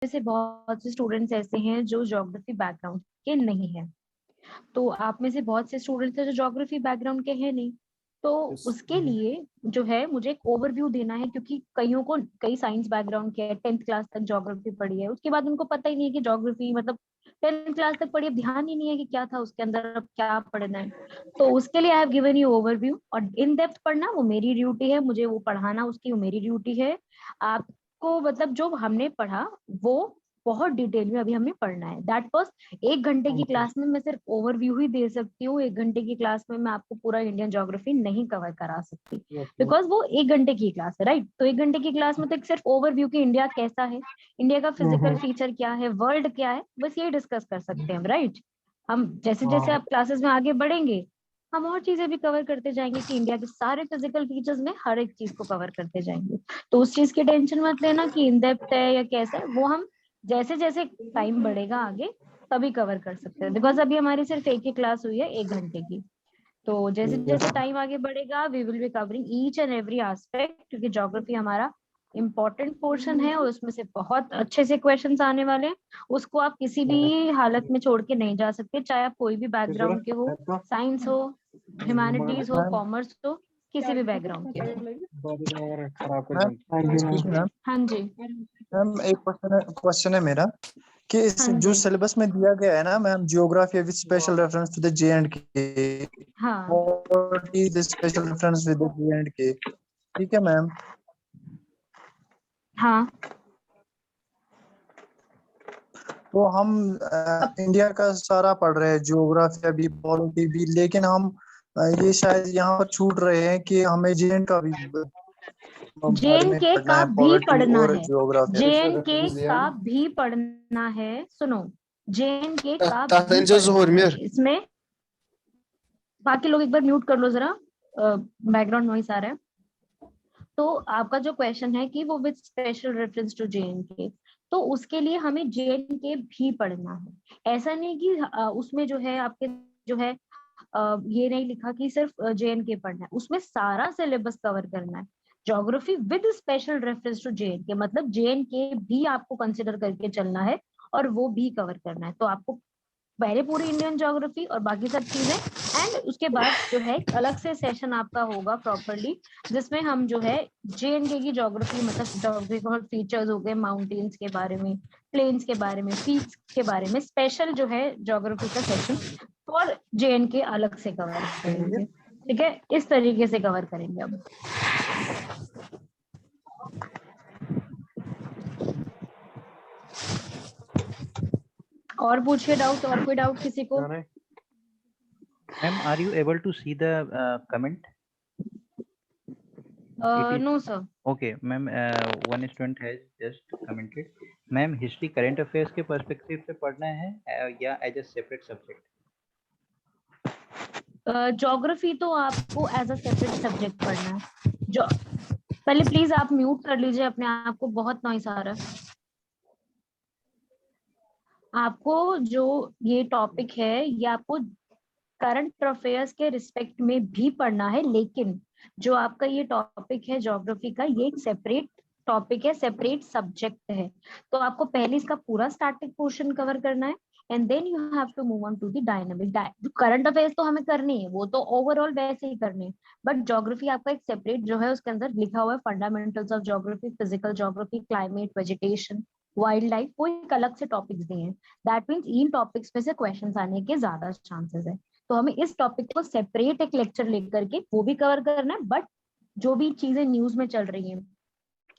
से बहुत से स्टूडेंट्स ऐसे हैं जो ज्योग्राफी बैकग्राउंड के नहीं है, तो आप में से बहुत से स्टूडेंट्स हैं जो ज्योग्राफी बैकग्राउंड के हैं नहीं, तो उसके लिए जो है मुझे एक ओवरव्यू देना है, क्योंकि कईयों को कई साइंस बैकग्राउंड के 10th क्लास तक ज्योग्राफी पढ़ी है, उसके बाद उनको पता ही नहीं है कि ज्योग्राफी मतलब 10th क्लास तक पढ़ी, अब ध्यान ही नहीं है कि क्या था उसके अंदर, अब क्या पढ़ना है। तो उसके लिए I have given you overview, और इन डेप्थ पढ़ना वो मेरी ड्यूटी है, मुझे वो पढ़ाना उसकी वो मेरी ड्यूटी है। आपको मतलब जो हमने पढ़ा वो बहुत डिटेल में अभी हमें पढ़ना है, दैट वाज 1 घंटे की क्लास में मैं सिर्फ ओवरव्यू ही दे सकती हूँ। 1 घंटे की क्लास में मैं आपको पूरा इंडियन ज्योग्राफी नहीं कवर करा सकती, बिकॉज वो 1 घंटे की क्लास है, राइट। तो 1 घंटे की क्लास में तो एक सिर्फ ओवरव्यू की इंडिया कैसा है, इंडिया का फिजिकल फीचर क्या है, वर्ल्ड क्या है, बस ये डिस्कस कर सकते हैं हम, राइट। हम जैसे जैसे आप क्लासेस में आगे बढ़ेंगे हम और चीजें भी कवर करते जाएंगे कि इंडिया के सारे फिजिकल फीचर्स में हर एक चीज को कवर करते जाएंगे। तो उस चीज की टेंशन मत लेना कि इन डेप्थ है या कैसा है, वो हम जैसे जैसे टाइम बढ़ेगा आगे तभी कवर कर सकते हैं, बिकॉज अभी हमारी सिर्फ एक ही क्लास हुई है 1 घंटे की। तो जैसे जैसे टाइम आगे बढ़ेगा we will be covering each and every aspect, क्योंकि ज्योग्राफी हमारा इम्पोर्टेंट पोर्शन है और उसमें से बहुत अच्छे से क्वेश्चंस आने वाले हैं। उसको आप किसी भी हालत में छोड़ के नहीं जा सकते, चाहे आप कोई भी बैकग्राउंड के हो, साइंस हो, ह्यूमैनिटीज हो, कॉमर्स हो, किसी भी बैकग्राउंड के हो। हाँ जी। मैम एक क्वेश्चन है मेरा कि हाँ जो जी। सिलेबस में दिया गया है ना ma'am, geography with special reference to the J and K, हाँ what is the special reference with the J and K? ठीक है मैम। हाँ। तो हम अब इंडिया का सारा पढ़ रहे हैं, जियोग्राफी भी पॉलिटी भी, लेकिन हम ये शायद यहाँ पर छूट रहे हैं कि हमें जे एंड का भी बारे में जेएनके पढ़ना का है, भी पॉलिटी पढ़ना और है, जियोग्राफी। जेएनके का भी पढ़ना है, सुनो, जेएनके का भी Tahta पढ़ना zuhur है mir. इसमें। बाकी लोग एक बार म्यूट कर लो जरा, बैकग्राउंड नॉइस आ रहा है। तो आपका जो क्वेश्चन है कि वो with special reference to J and K, तो उसके लिए हमें जेएनके भी पढ़ना है। ऐसा नहीं कि उसमें जो है आपके जो है ये नहीं लिखा कि सिर्फ जेएनके पढ़ना है, उसमें सारा सिलेबस कवर करना है। Geography with special reference to J and K मतलब जेएनके भी आपको कंसिडर करके चलना है और वो भी कवर करना है। तो आपको पहले पूरी इंडियन ज्योग्राफी और बाकी सब चीजें, एंड उसके बाद जो है अलग से सेशन आपका होगा प्रॉपरली, जिसमें हम जो है जेएनके की ज्योग्राफी मतलब ज्योग्राफिकल फीचर्स हो गए, माउंटेन्स के बारे में, प्लेन्स के बारे में, पीक्स के बारे में स्पेशल जो है ज्योग्राफी का सेशन और जेएनके अलग से कवर करेंगे। ठीक है, इस तरीके से कवर करेंगे अब। और पूछिए डाउट, और कोई डाउट किसी को? Ma'am, are you able to see the comment? It is no sir. okay, ma'am. One student has just commented. Ma'am, history current affairs के perspective से पढ़ना है या as a separate subject? Geography तो आपको एज अ सेपरेट सब्जेक्ट पढ़ना है। जो पहले प्लीज आप म्यूट कर लीजिए अपने आप को, बहुत नॉइस आ रहा है। आपको जो ये टॉपिक है ये आपको करंट अफेयर्स के रिस्पेक्ट में भी पढ़ना है, लेकिन जो आपका ये टॉपिक है ज्योग्राफी का, ये एक सेपरेट टॉपिक है, सेपरेट सब्जेक्ट है। तो आपको पहले इसका पूरा स्टैटिक पोर्शन कवर करना है and then you have to move on to the dynamic. Current affairs तो हमें करनी है, वो तो ओवरऑल वैसे ही करने हैं, बट ज्योग्राफी आपका एक सेपरेट जो है उसके अंदर लिखा हुआ है fundamentals of geography, physical geography, climate, vegetation, wild life, वो एक अलग से टॉपिक्स दिए हैं। दैट मीन्स इन टॉपिक्स में से क्वेश्चंस आने के ज्यादा चांसेस है। तो हमें इस टॉपिक को सेपरेट एक लेक्चर लेकर के वो भी कवर करना है, बट जो भी चीजें न्यूज में चल रही हैं,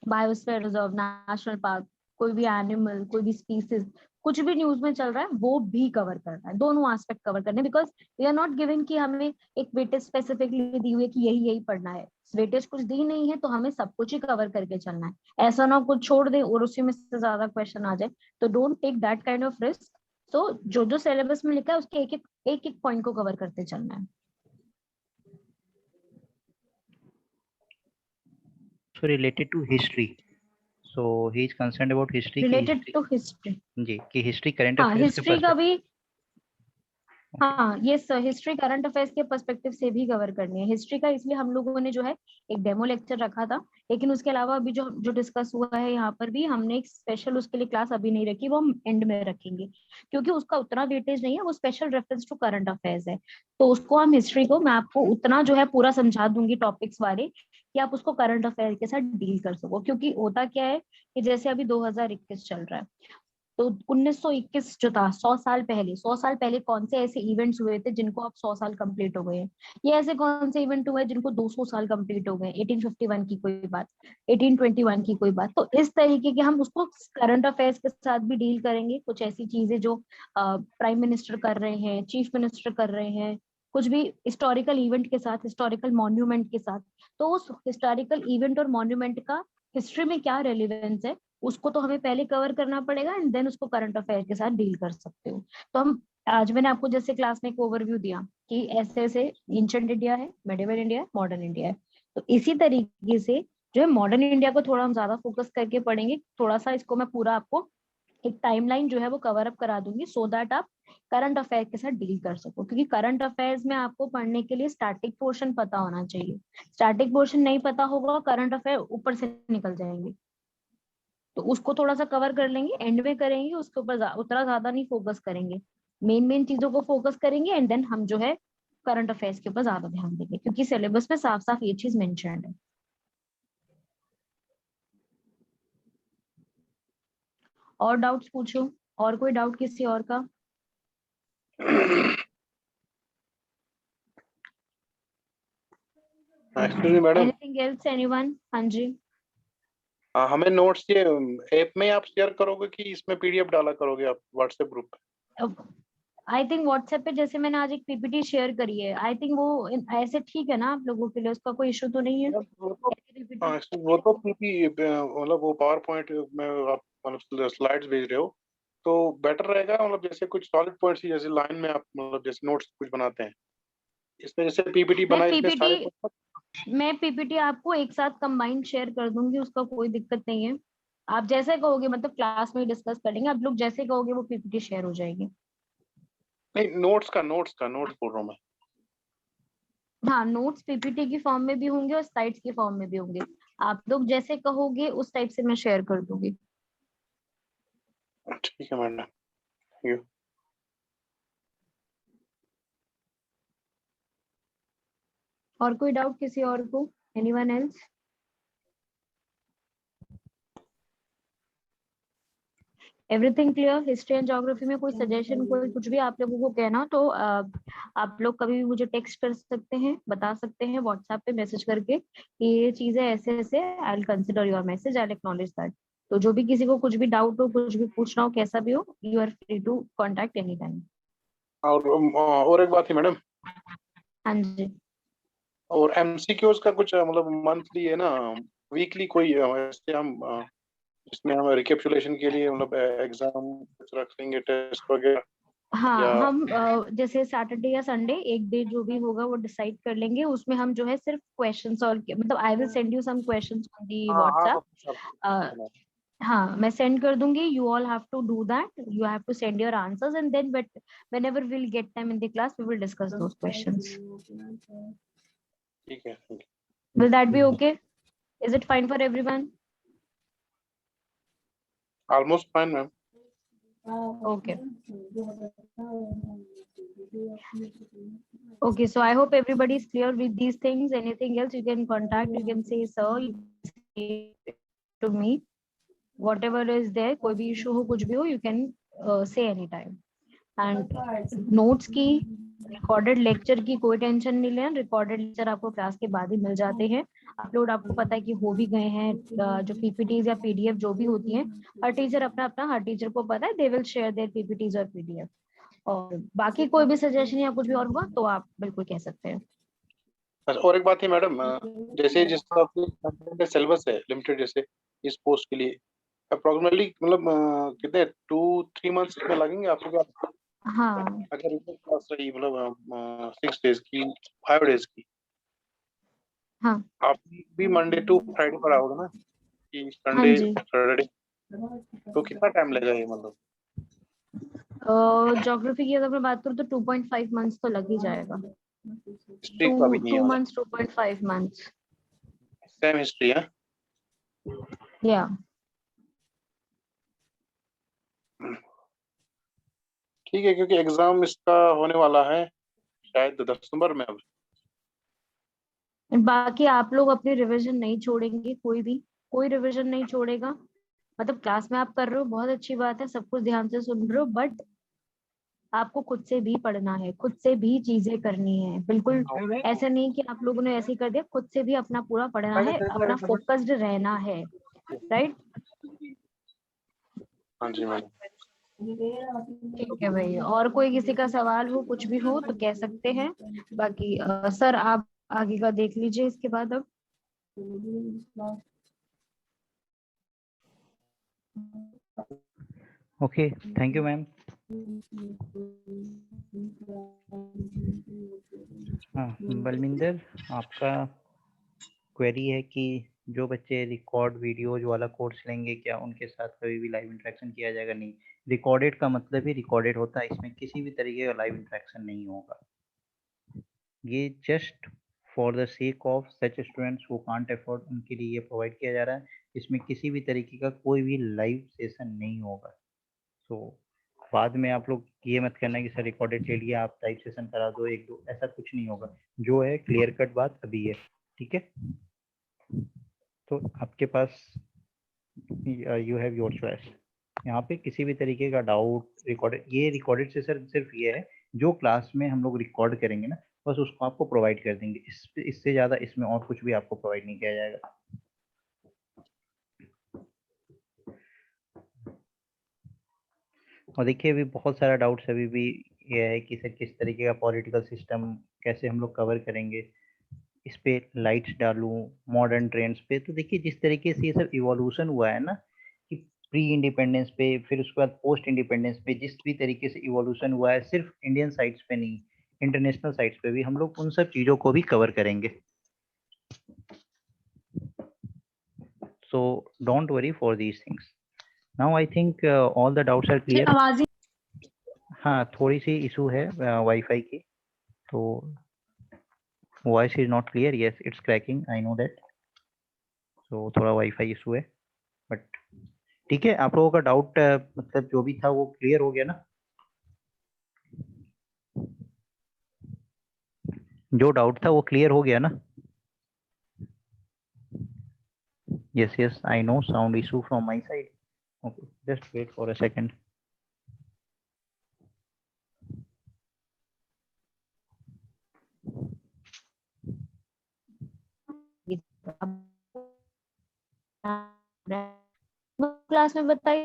बायोस्फीयर रिजर्व, नेशनल पार्क, कोई भी एनिमल, कोई भी स्पीसीज, कुछ भी न्यूज में चल रहा है वो भी कवर करना है, दोनों एस्पेक्ट कवर करने, because we are not given कि हमें एक वेटेज स्पेसिफिकली दी हुई है कि यही यही पढ़ना है। वेटेज कुछ दी नहीं है तो हमें सब कुछ ही कवर करके चलना है, ऐसा ना कुछ छोड़ दे और उसी में से ज्यादा क्वेश्चन आ जाए। तो don't take that kind of risk. तो जो जो सिलेबस में लिखा है उसके एक एक पॉइंट को कवर करते चलना है। So related to history. So he is concerned about history की रिलेटेड history टू हिस्ट्री। जी कि history current हाँ affairs के हिस्ट्री का perspective. भी हाँ, ये हिस्ट्री करंट अफेयर्स के पर्सपेक्टिव से भी कवर करनी है। हिस्ट्री का इसलिए हम लोगों ने जो है एक डेमो लेक्चर रखा था, लेकिन उसके अलावा अभी जो जो डिस्कस हुआ है यहाँ पर भी हमने एक स्पेशल उसके लिए क्लास अभी नहीं रखी, वो हम एंड में रखेंगे, क्योंकि उसका उतना वेटेज नहीं है, वो special reference to current affairs है। तो उसको हम हिस्ट्री को मैं आपको उतना जो है पूरा समझा दूंगी टॉपिक्स वाले, कि आप उसको करंट अफेयर के साथ डील कर सको। क्योंकि होता क्या है कि जैसे अभी 2021 चल रहा है, तो 1921 जो था 100 साल पहले कौन से ऐसे इवेंट्स हुए थे जिनको अब 100 साल कंप्लीट हो गए हैं? ये ऐसे कौन से इवेंट हुए जिनको 200 साल कंप्लीट हो गए? 1851 की कोई बात, 1821 की कोई बात। तो इस तरीके के हम उसको करंट अफेयर्स के साथ भी डील करेंगे। कुछ ऐसी चीजें जो प्राइम मिनिस्टर कर रहे हैं, चीफ मिनिस्टर कर रहे हैं, कुछ भी हिस्टोरिकल इवेंट के साथ, हिस्टोरिकल मॉन्यूमेंट के साथ। तो उस हिस्टोरिकल इवेंट और मॉन्यूमेंट का हिस्ट्री में क्या रेलिवेंस है, उसको तो हमें पहले कवर करना पड़ेगा, एंड देन उसको करंट अफेयर के साथ डील कर सकते हो। तो हम आज मैंने आपको जैसे क्लास में एक ओवरव्यू दिया कि ऐसे ऐसे एंशिएंट इंडिया है, मेडिवल इंडिया है, मॉडर्न इंडिया है। तो इसी तरीके से जो है मॉडर्न इंडिया को थोड़ा हम ज्यादा फोकस करके पढ़ेंगे। थोड़ा सा इसको मैं पूरा आपको एक टाइमलाइन जो है वो कवर अप करा दूंगी, सो दैट आप करंट अफेयर के साथ डील कर सको। क्योंकि करंट अफेयर्स में आपको पढ़ने के लिए स्टैटिक पोर्शन पता होना चाहिए। स्टैटिक पोर्शन नहीं पता होगा, करंट अफेयर ऊपर से निकल जाएंगे। तो उसको थोड़ा सा कवर कर लेंगे, एंड में करेंगे, उसके ऊपर उतना ज्यादा नहीं फोकस करेंगे। मेन मेन चीजों को फोकस करेंगे, एंड देन हम जो है करंट अफेयर्स के ऊपर ज्यादा ध्यान देंगे, क्योंकि सिलेबस में साफ साफ ये चीज मेंशन्ड है। और डाउट्स पूछो, और कोई डाउट किसी और का? Excuse me madam, anything else anyone? हाँ जी। हमें नोट्स ये ऐप में आप शेयर करोगे कि इसमें पीडीएफ डाला करोगे आप व्हाट्सएप ग्रुप पे? आई थिंक व्हाट्सएप पे जैसे मैंने आज एक पीपीटी शेयर करी है, आई थिंक वो ऐसे ठीक है ना आप लोगों के लिए? उसका कोई इशू तो नहीं है? यार, वो तो पीपीटी वो तो पीपी मतलब वो पावर पॉइंट में आप मतलब स्लाइड्स भेज रहे हो तो बेटर रहेगा, मतलब जैसे कुछ सॉलिड पॉइंट्स ही जैसे लाइन में आप मतलब जैसे नोट्स कुछ बनाते हैं, इसमें जैसे पीपीटी मैं बनाए इसमें पीपीटी सारे मैं पीपीटी आपको एक साथ कंबाइंड शेयर कर दूंगी, उसका कोई दिक्कत नहीं है। आप जैसे कहोगे, मतलब क्लास में डिस्कस करेंगे, आप लोग जैसे कहोगे वो पीपीटी शेयर हो जाएगी। नहीं, नोट्स बोल रहा हूँ मैं। हाँ, नोट्स पीपीटी की फॉर्म में भी होंगे और स्लाइड्स की फॉर्म में भी होंगे। आप लोग जैसे कहोगे उस टाइप से मैं शेयर कर दूंगी। ठीक है मैडम, थैंक यू। और कोई डाउट किसी और को? Anyone else? Everything clear? History and geography में कोई सजेशन, कोई कुछ भी आप लोगों को कहना तो आप लोग कभी भी मुझे टेक्स्ट कर सकते हैं, बता सकते हैं व्हाट्सएप पे मैसेज करके कि ये चीजें ऐसे ऐसे, I will consider your message, I will acknowledge that. तो जो भी किसी को कुछ भी डाउट हो, कुछ भी पूछना हो, कैसा भी हो, you are free to contact any time. और एक बात है मैडम, हाँ जी। और एमसीक्यूज का कुछ मतलब मंथली है ना, वीकली कोई ऐसे हम इसमें हम रिकेपिटुलेशन के लिए मतलब एग्जाम रख लेंगे, टेस्ट वगैरह हाँ, या? हम जैसे सैटरडे या संडे एक डे जो भी होगा वो डिसाइड कर लेंगे। उसमें हम जो है सिर्फ क्वेश्चन सॉल्व, मतलब I will send you some questions on the हाँ हाँ व्हाट्सएप। सब हाँ, मैं सेंड कर दूंगी। You all have to do that, you have to send your answers, and then but whenever we'll get time in the class we will discuss those questions. ठीक है, thank you. Will that be okay? Is it fine for everyone? Almost fine ma'am. Okay. Okay, so I hope everybody is clear with these things. Anything else you can contact, you can say sir, you can say to me, whatever is there, कोई भी issue हो, कुछ भी हो, you can say anytime. And notes की, recorded lecture की कोई tension नहीं लें। रिकॉर्डेड लेक्चर आपको क्लास के बाद ही मिल जाते हैं, अपलोड आपको पता है कि हो भी गए हैं। जो पीपीटीज या पीडीएफ जो भी होती हैं, हर टीचर अपना अपना, हर टीचर को पता है, they will share their PPTs और पीडीएफ। और बाकी कोई भी सजेशन या कुछ भी और हुआ तो आप बिल्कुल कह सकते हैं। अच्छा, और एक बात है मैडम, जैसे जिस तरह से सिलेबस है लिमिटेड, जैसे इस पोस्ट के लिए अप्रोक्सीमेटली मतलब कितने 2-3 मंथ्स में लगेंगे आपको क्या? हाँ अगर एक क्लास रही मतलब 6 डेज की, 5 डेज की, हाँ आप भी मंडे टू फ्राइडे पर आओगे ना कि हाँ संडे जी। सैटरडे, तो कितना टाइम लगेगा ये मतलब? ज्योग्राफी की अगर मैं बात करूँ तो 2.5 मंथ्स तो लग ही जाएगा। हिस्ट्री का भी नहीं है 2 मतलब, मंथ्स 2.5 मंथ्स। सेम हिस्ट्री है। या ठीक है, क्योंकि एग्जाम इसका होने वाला है शायद 10 दिसंबर में। अब बाकी आप लोग अपनी रिवीजन नहीं छोड़ेंगे, कोई रिवीजन नहीं छोड़ेगा। मतलब क्लास में आप कर रहे हो, बहुत अच्छी बात है, सब कुछ ध्यान से सुन रहे हो, बट आपको खुद से भी पढ़ना है, खुद से भी चीजें करनी है। बिल्कुल ऐसा नहीं कि आप लोगों ने ऐसे ही कर दिया, खुद से भी अपना पूरा पढ़ना है, अपना फोकस्ड रहना है, राइट? हाँ जी मैम। ठीक है भाई, और कोई किसी का सवाल हो, कुछ भी हो तो कह सकते हैं। बाकी सर आप आगे का देख लीजिए इसके बाद। अब ओके, थैंक यू मैम। हाँ बलविंदर, आपका क्वेरी है कि जो बच्चे रिकॉर्ड वीडियोज वाला कोर्स लेंगे क्या उनके साथ कभी भी लाइव इंटरेक्शन किया जाएगा? नहीं, रिकॉर्डेड का मतलब ही रिकॉर्डेड होता है, इसमें किसी भी तरीके का लाइव इंटरेक्शन नहीं होगा। ये just for the sake of such students who can't afford, उनके लिए ये प्रोवाइड किया जा रहा है। इसमें किसी भी तरीके का कोई भी लाइव सेशन नहीं होगा। तो बाद में आप लोग ये मत करना कि सर रिकॉर्डेड ले लिया आप लाइव सेशन करा दो एक दो, ऐसा कुछ नहीं होगा। जो है क्लियर कट बात अभी है, ठीक है? तो आपके पास यू हैव योर चॉइस। यहाँ पे किसी भी तरीके का डाउट रिकॉर्डेड से सर सिर्फ ये है जो क्लास में हम लोग रिकॉर्ड करेंगे ना, बस उसको आपको प्रोवाइड कर देंगे। इससे ज़्यादा इसमें और कुछ भी आपको प्रोवाइड नहीं किया जाएगा। और देखिए अभी बहुत सारा डाउट्स अभी भी ये है कि सर किस तरीके का पॉलिटिकल सिस्टम कैसे हम लोग कवर करेंगे, इस पे लाइट्स डालूं मॉडर्न ट्रेंड्स पे। तो देखिए जिस तरीके से ये सब इवोल्यूशन हुआ है ना कि प्री इंडिपेंडेंस पे, फिर उसके बाद पोस्ट इंडिपेंडेंस पे, जिस भी तरीके से इवोल्यूशन हुआ है, सिर्फ इंडियन साइट्स पे नहीं, इंटरनेशनल साइट्स पे भी हम लोग उन सब चीज़ों को भी कवर करेंगे। So don't worry for these things. Now I think all the doubts are clear. आवाज हाँ थोड़ी सी इशू है वाईफाई की, तो voice is not clear. Yes it's cracking, I know that. तो थोड़ा वाईफाई इशू है, बट ठीक है। आप लोगों का डाउट मतलब जो भी था वो क्लियर हो गया ना? जो डाउट था वो क्लियर हो गया ना? Yes yes I know sound issue from my side. Okay just wait for a second. Class में बताइए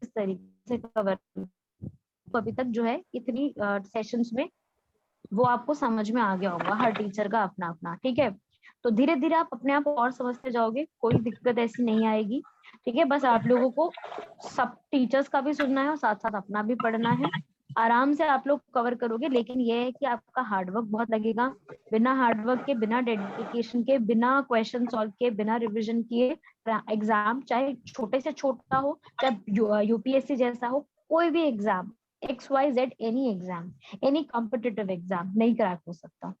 इस तरीके से कवर। अभी तक जो है इतनी सेशंस में वो आपको समझ में आ गया होगा, हर टीचर का अपना अपना, ठीक है? तो धीरे धीरे आप अपने आप और समझते जाओगे, कोई दिक्कत ऐसी नहीं आएगी, ठीक है? बस आप लोगों को सब टीचर्स का भी सुनना है और साथ साथ अपना भी पढ़ना है। आराम से आप लोग कवर करोगे, लेकिन ये है कि आपका हार्डवर्क बहुत लगेगा। बिना हार्डवर्क के, बिना डेडिकेशन के, बिना क्वेश्चन सॉल्व के, बिना रिविजन किए एग्जाम, चाहे छोटे से छोटा हो, चाहे यूपीएससी जैसा हो, कोई भी exam, XYZ any exam, any competitive exam नहीं क्रैक हो सकता।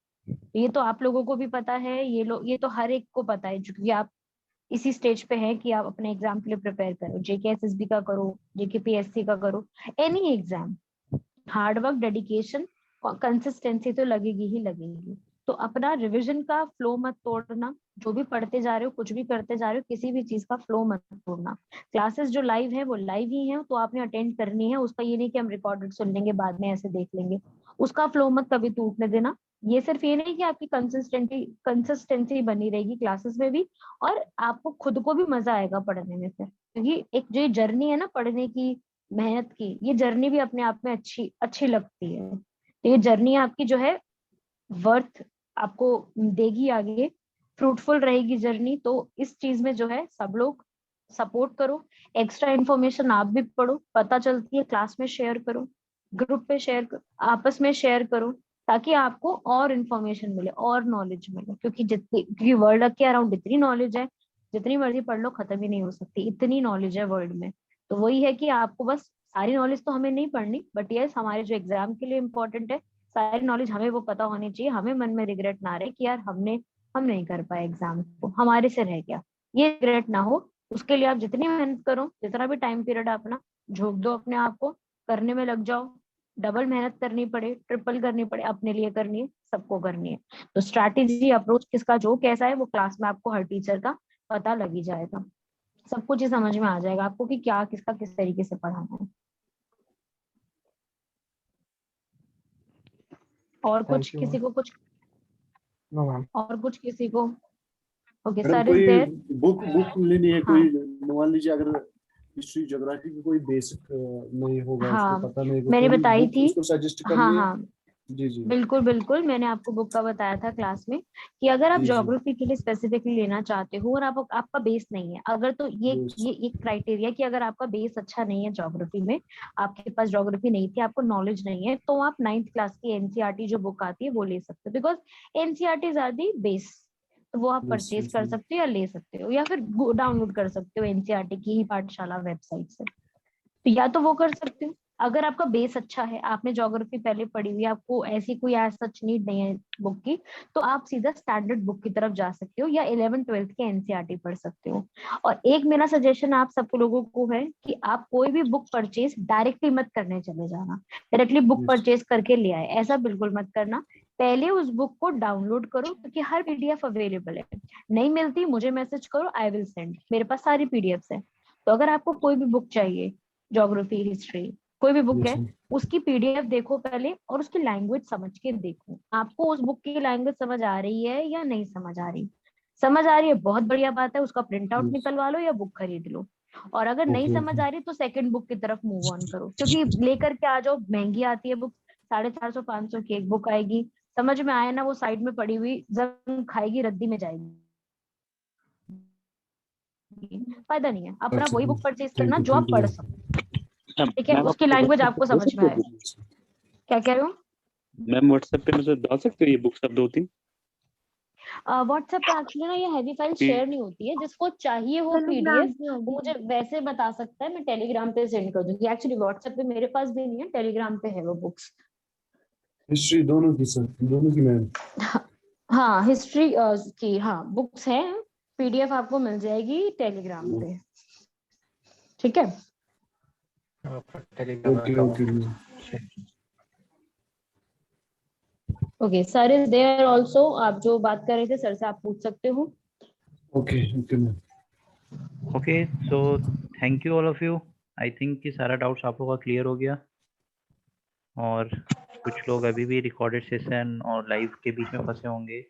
ये तो आप लोगों को भी पता है, ये तो हर एक को पता है, क्योंकि आप इसी स्टेज पे हैं कि आप अपने एग्जाम के लिए प्रिपेयर करो, JK SSB का करो, JK PSC का करो, any exam. Hard work, dedication, consistency तो लगेगी ही लगेगी। तो अपना रिवीजन का फ्लो मत तोड़ना। जो भी पढ़ते जा रहे हो, कुछ भी करते जा रहे हो, किसी भी चीज का फ्लो मत तोड़ना। क्लासेस जो लाइव है वो लाइव ही है, तो आपने अटेंड करनी है। उसका ये नहीं कि हम रिकॉर्डेड सुन लेंगे बाद में ऐसे देख लेंगे, उसका फ्लो मत कभी टूटने देना। ये सिर्फ ये नहीं कि आपकी कंसिस्टेंसी बनी रहेगी क्लासेस में भी, और आपको खुद को भी मजा आएगा पढ़ने में फिर, क्योंकि एक जो ये जर्नी है ना पढ़ने की, मेहनत की, ये जर्नी भी अपने आप में अच्छी अच्छी लगती है। तो ये जर्नी आपकी जो है वर्थ आपको देगी आगे, फ्रूटफुल रहेगी जर्नी। तो इस चीज में जो है सब लोग सपोर्ट करो। एक्स्ट्रा इन्फॉर्मेशन आप भी पढ़ो, पता चलती है क्लास में शेयर करो, ग्रुप पे शेयर करो, आपस में शेयर करो, ताकि आपको और इन्फॉर्मेशन मिले और नॉलेज मिले। क्योंकि वर्ल्ड के अराउंड इतनी नॉलेज है, जितनी मर्जी पढ़ लो खत्म ही नहीं हो सकती, इतनी नॉलेज है वर्ल्ड में। तो वही है कि आपको बस सारी नॉलेज तो हमें नहीं पढ़नी, बट यस हमारे जो एग्जाम के लिए इम्पोर्टेंट है सारी नॉलेज हमें वो पता होनी चाहिए, हमें मन में रिग्रेट ना रहे कि यार हम नहीं कर पाए एग्जाम को, हमारे से रह गया, ये रिग्रेट ना हो। उसके लिए आप जितनी मेहनत करो, जितना भी टाइम पीरियड अपना झोंक दो अपने आप को, करने में लग जाओ, डबल मेहनत करनी पड़े, ट्रिपल करनी पड़े, अपने लिए करनी है, सबको करनी है। तो स्ट्रैटेजी अप्रोच किसका जो कैसा है वो क्लास में आपको हर टीचर का पता लग ही जाएगा, सब कुछ ही समझ में आ जाएगा आपको कि क्या किसका किस तरीके से पढ़ाना है। और कुछ थैंक यू किसी को कुछ, नो मैम। और कुछ किसी को? ओके मैडम सर इज कोई देयर। बुक बुक लेनी है, हाँ कोई मान लीजिए अगर हिस्ट्री ज्योग्राफी की कोई बेसिक नहीं होगा, उसको हाँ पता नहीं होगा, मैंने कोई बताई बुक थी। उसको सजेस्ट हाँ करिए। हाँ जी जी बिल्कुल बिल्कुल, मैंने आपको बुक का बताया था क्लास में कि अगर आप जी जी। ज्योग्राफी के लिए स्पेसिफिकली लेना चाहते हो और आपका बेस नहीं है, अगर तो बेस। ये एक क्राइटेरिया कि अगर आपका बेस अच्छा नहीं है ज्योग्राफी में, आपके पास ज्योग्राफी नहीं थी, आपको नॉलेज नहीं है, तो आप 9th क्लास की एनसीईआरटी जो बुक आती है वो ले सकते हो, because NCERT is are the base. तो वो आप बेस। परचेज कर सकते हो या ले सकते हो या फिर डाउनलोड कर सकते हो एनसीईआरटी की ही पाठशाला वेबसाइट से। तो या तो वो कर सकते हो, अगर आपका बेस अच्छा है, आपने ज्योग्राफी पहले पढ़ी हुई है, आपको ऐसी कोई एज सच नीड नहीं है बुक की, तो आप सीधा स्टैंडर्ड बुक की तरफ जा सकते हो या 11th-12th के एनसीईआरटी पढ़ सकते हो। और एक मेरा सजेशन आप सब लोगों को है कि आप कोई भी बुक परचेज डायरेक्टली मत करने चले जाना, डायरेक्टली बुक यस। परचेज करके ले आए, ऐसा बिल्कुल मत करना। पहले उस बुक को डाउनलोड करो, क्योंकि हर पीडीएफ अवेलेबल है, नहीं मिलती मुझे मैसेज करो, आई विल सेंड, मेरे पास सारी पीडीएफ है। तो अगर आपको कोई भी बुक चाहिए, ज्योग्राफी हिस्ट्री कोई भी बुक यस है, उसकी पीडीएफ देखो पहले और उसकी लैंग्वेज समझ के देखो, आपको उस बुक की लैंग्वेज समझ आ रही है या नहीं समझ आ रही। समझ आ रही है बहुत बढ़िया बात है, उसका प्रिंट आउट यस। निकलवा लो या बुक खरीद लो। और अगर नहीं ओके समझ ओके। आ रही तो सेकंड बुक की तरफ मूव ऑन करो, क्योंकि लेकर के आ जाओ, महंगी आती है बुक, 450-500 की एक बुक आएगी, समझ में आए ना वो साइड में पड़ी हुई जंग खाएगी, रद्दी में जाएगी, फायदा नहीं है। अपना अच्छा वही बुक परचेज करना थैंक यू जो आप थैंक यू पढ़ मैम। सको, ठीक है, मैम उसकी आप लैंग्वेज व्हाट्सएप पे आपको दे समझ में सकते आए। हो? क्या कह रहे हो? मैम व्हाट्सएप पे मुझे डाल सकते हो ये बुक्स अब 2-3 व्हाट्सएप पे एक्चुअली ना ये हैवी फाइल कि शेयर नहीं होती है, जिसको चाहिए वो पीडीएफ वो मुझे वैसे बता सकता है, मैं टेलीग्राम पे सेंड कर दूंगी। एक्चुअली व्हाट्सएप पे मेरे पास भी नहीं है, टेलीग्राम पे है वो बुक्स। हिस्ट्री दोनों की सर, दोनों की मैम। हाँ हिस्ट्री की हाँ बुक्स है, पीडीएफ आपको मिल जाएगी टेलीग्राम पे, ठीक है। Okay okay ma'am. Okay sir is there also, आप जो बात कर रहे थे सर से आप पूछ सकते हो। Okay okay ma'am. Okay so thank you all of you. I think कि सारा डाउट्स आप लोगों का क्लियर हो गया, और कुछ लोग अभी भी रिकॉर्डेड सेशन और लाइव के बीच में फंसे होंगे।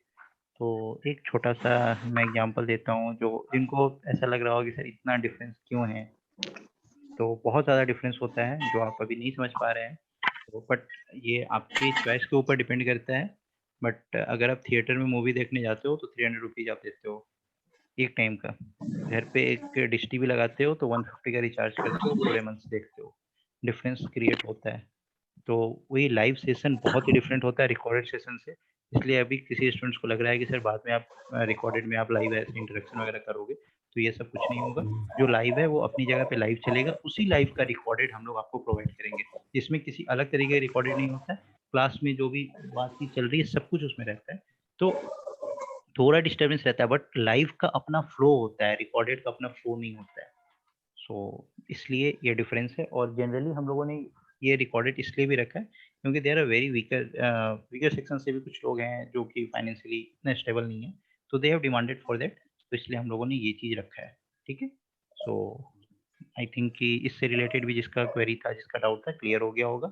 तो एक छोटा सा मैं एग्जांपल देता हूँ, जो जिनको ऐसा लग रहा हो कि सर इतना डिफरेंस क्यों है, तो बहुत ज़्यादा डिफरेंस होता है जो आप अभी नहीं समझ पा रहे हैं। तो बट ये आपकी चॉइस के ऊपर डिपेंड करता है। बट अगर आप थिएटर में मूवी देखने जाते हो तो 300 रुपीज़ आप देते हो एक टाइम का, घर पे एक डिश टीवी लगाते हो तो 150 का रिचार्ज करते हो, पूरे मंथ देखते हो, डिफरेंस क्रिएट होता है। तो वही लाइव सेशन बहुत ही डिफरेंट होता है रिकॉर्डेड सेशन से। इसलिए अभी किसी स्टूडेंट्स को लग रहा है कि सर बाद में आप रिकॉर्डेड में आप लाइव ऐसे इंटरेक्शन वगैरह करोगे, तो ये सब कुछ नहीं होगा। जो लाइव है वो अपनी जगह पे लाइव चलेगा, उसी लाइव का रिकॉर्डेड हम लोग आपको प्रोवाइड करेंगे, जिसमें किसी अलग तरीके का रिकॉर्डेड नहीं होता है। क्लास में जो भी बातचीत चल रही है सब कुछ उसमें रहता है, तो थोड़ा डिस्टर्बेंस रहता है, बट लाइव का अपना फ्लो होता है, रिकॉर्डेड का अपना फ्लो नहीं होता है। सो इसलिए ये डिफरेंस है। और जनरली हम लोगों ने ये रिकॉर्डेड इसलिए भी रखा है क्योंकि there are very weaker section से भी कुछ लोग हैं जो कि फाइनेंशियली इतने स्टेबल नहीं है, तो they have demanded for that, तो इसलिए हम लोगों ने ये चीज़ रखा है, ठीक है। सो आई थिंक कि इससे रिलेटेड भी जिसका क्वेरी था, जिसका डाउट था, क्लियर हो गया होगा।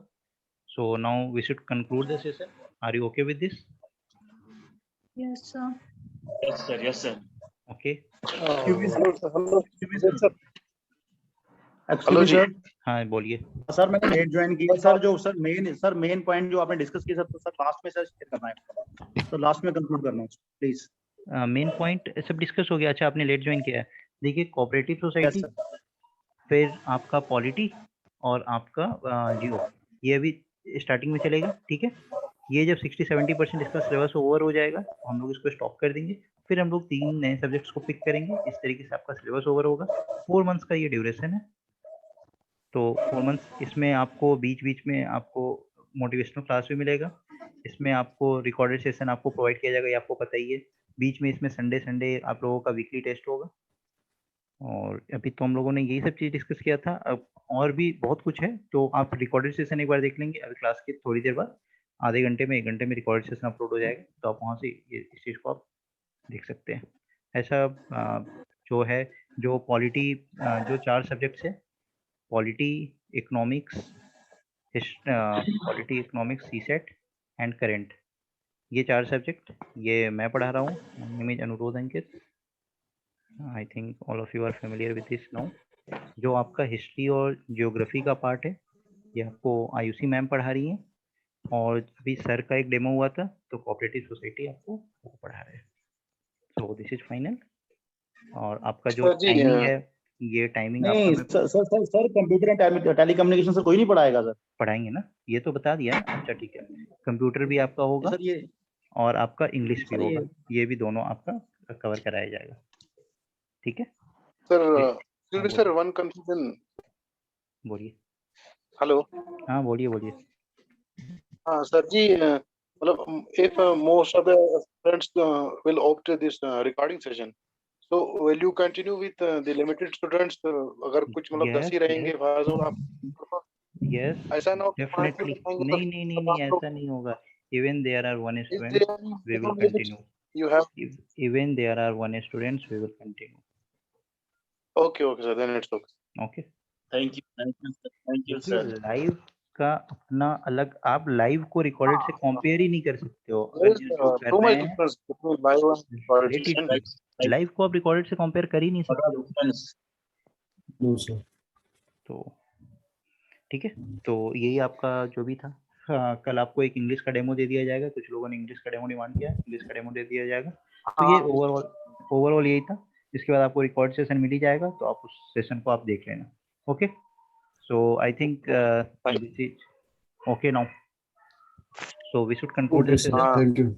So now we should conclude the session. Are you okay with this? Yes, sir. Yes, sir. Yes, sir. Okay hello hello sir. Hello जी। हाँ बोलिए। सर मैंने लेट ज्वाइन किया सर, जो सर मेन पॉइंट जो आपने डिस्कस किया सर, तो सर लास्ट में सर शेयर करना है, तो लास्ट में कंक्लूड करना है प्लीज। मेन पॉइंट सब डिस्कस हो गया। अच्छा आपने लेट ज्वाइन किया है, देखिए कोऑपरेटिव यस सोसाइटी, सर। फिर आपका पॉलिटी और आपका जियो, ये अभी स्टार्टिंग में चलेगा, ठीक है। ये जब 60-70% इसका सिलेबस ओवर हो जाएगा तो हम लोग इसको स्टॉप कर देंगे, फिर हम लोग 3 नए सब्जेक्ट्स को पिक करेंगे, इस तरीके से आपका सिलेबस ओवर होगा। 4 मंथ्स का ये ड्यूरेशन है, तो 4 मंथ्स इसमें आपको बीच बीच में आपको मोटिवेशनल क्लास भी मिलेगा, इसमें आपको रिकॉर्डेड सेशन आपको प्रोवाइड किया जाएगा, ये आपको पता ही है। बीच में इसमें संडे आप लोगों का वीकली टेस्ट होगा। और अभी तो हम लोगों ने यही सब चीज़ डिस्कस किया था। अब और भी बहुत कुछ है, तो आप रिकॉर्डेड सेशन एक बार देख लेंगे। अभी क्लास के थोड़ी देर बाद आधे घंटे में 1 घंटे में रिकॉर्डेड सेशन अपलोड हो जाएगा, तो आप वहाँ से इस चीज़ को आप देख सकते हैं। ऐसा जो है, जो पॉलिटी जो 4 सब्जेक्ट्स है, polity, economics, CSAT and current, ये 4 सब्जेक्ट ये मैं पढ़ा रहा हूँ। My name is Anurodh Ankit. I think all of you are familiar with this now. जो आपका हिस्ट्री और ज्योग्राफी का पार्ट है, ये आपको आयुषी मैम पढ़ा रही हैं। और अभी सर का एक डेमो हुआ था, तो कोऑपरेटिव सोसाइटी आपको वो पढ़ा रहे हैं। So this is final. और आपका जो सर जी, टाइमिंग है, ये टाइमिंग नहीं आपका sir computer and telecommunication sir कोई नहीं पढ़ाएगा सर? पढ़ाएंगे ना, ये तो बता दिया ना। अच्छा ठीक है, कंप्यूटर भी आपका होगा सर ये और आपका इंग्लिश भी सर ये होगा, ये भी दोनों आपका कवर कराया जाएगा। ठीक है सर सर वन कंफ्यूजन। बोलिए। हेलो। हाँ बोलिए बोलिए। हाँ सर जी, मतलब if most of the students will opt this recording session, so will you continue with the limited students? अगर कुछ मतलब 10 ही रहेंगे फाजूल आप, यस ऐसा ना हो कि डेफिनेटली। रहेंगे नहीं नहीं नहीं नहीं, ऐसा नहीं होगा। Even there are one student we will continue. you have even there are one students we will continue. okay sir, then it's okay. Okay thank you sir. Live का अपना अलग, आप लाइव को रिकॉर्डेड से कंपेयर ही नहीं कर सकते हो। अगर ये जो कर Too रहे much हैं difference between live and recorded session. Live को आप रिकॉर्डेड से कंपेयर कर ही नहीं सकते। No sir. तो ठीक है, तो यही आपका जो भी था। हाँ, कल आपको एक इंग्लिश का डेमो दे दिया जाएगा। कुछ लोगों ने इंग्लिश का डेमो डिमांड किया, इंग्लिश का डेमो दे दिया जाएगा। तो ये ओवरऑल यही था। इसके बाद आपको रिकॉर्ड सेशन मिल ही जाएगा, तो आप उस सेशन को आप देख लेना। Okay, so I think this is okay now, so we should conclude this session. Thank you.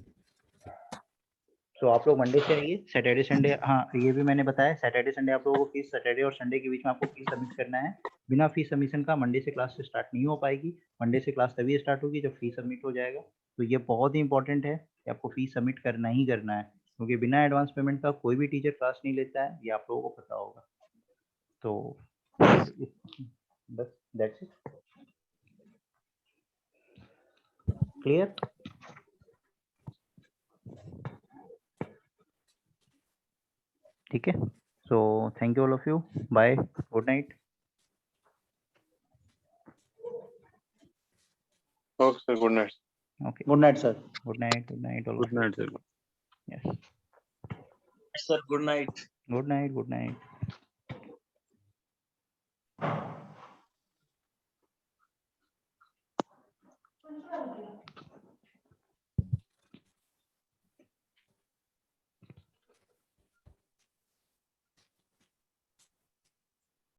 तो आप लोग मंडे से आइए, सैटरडे संडे। हाँ ये भी मैंने बताया, सैटरडे संडे आप लोगों को फीस, सैटरडे और संडे के बीच में आपको फीस सबमिट करना है। बिना फीस सबमिशन का मंडे से क्लास स्टार्ट नहीं हो पाएगी। मंडे से क्लास तभी स्टार्ट होगी जब फीस सबमिट हो जाएगा। तो ये बहुत ही इंपॉर्टेंट है कि आपको फीस सबमिट करना ही करना है, क्योंकि बिना एडवांस पेमेंट का कोई भी टीचर क्लास नहीं लेता है, ये आप लोगों को पता होगा। तो बस दैट्स इट। क्लियर? ठीक है, so thank you all of you, bye, good night. Okay sir, good night. Okay, good night sir. good night all Good of you. night, sir. Yes, sir good night. good night.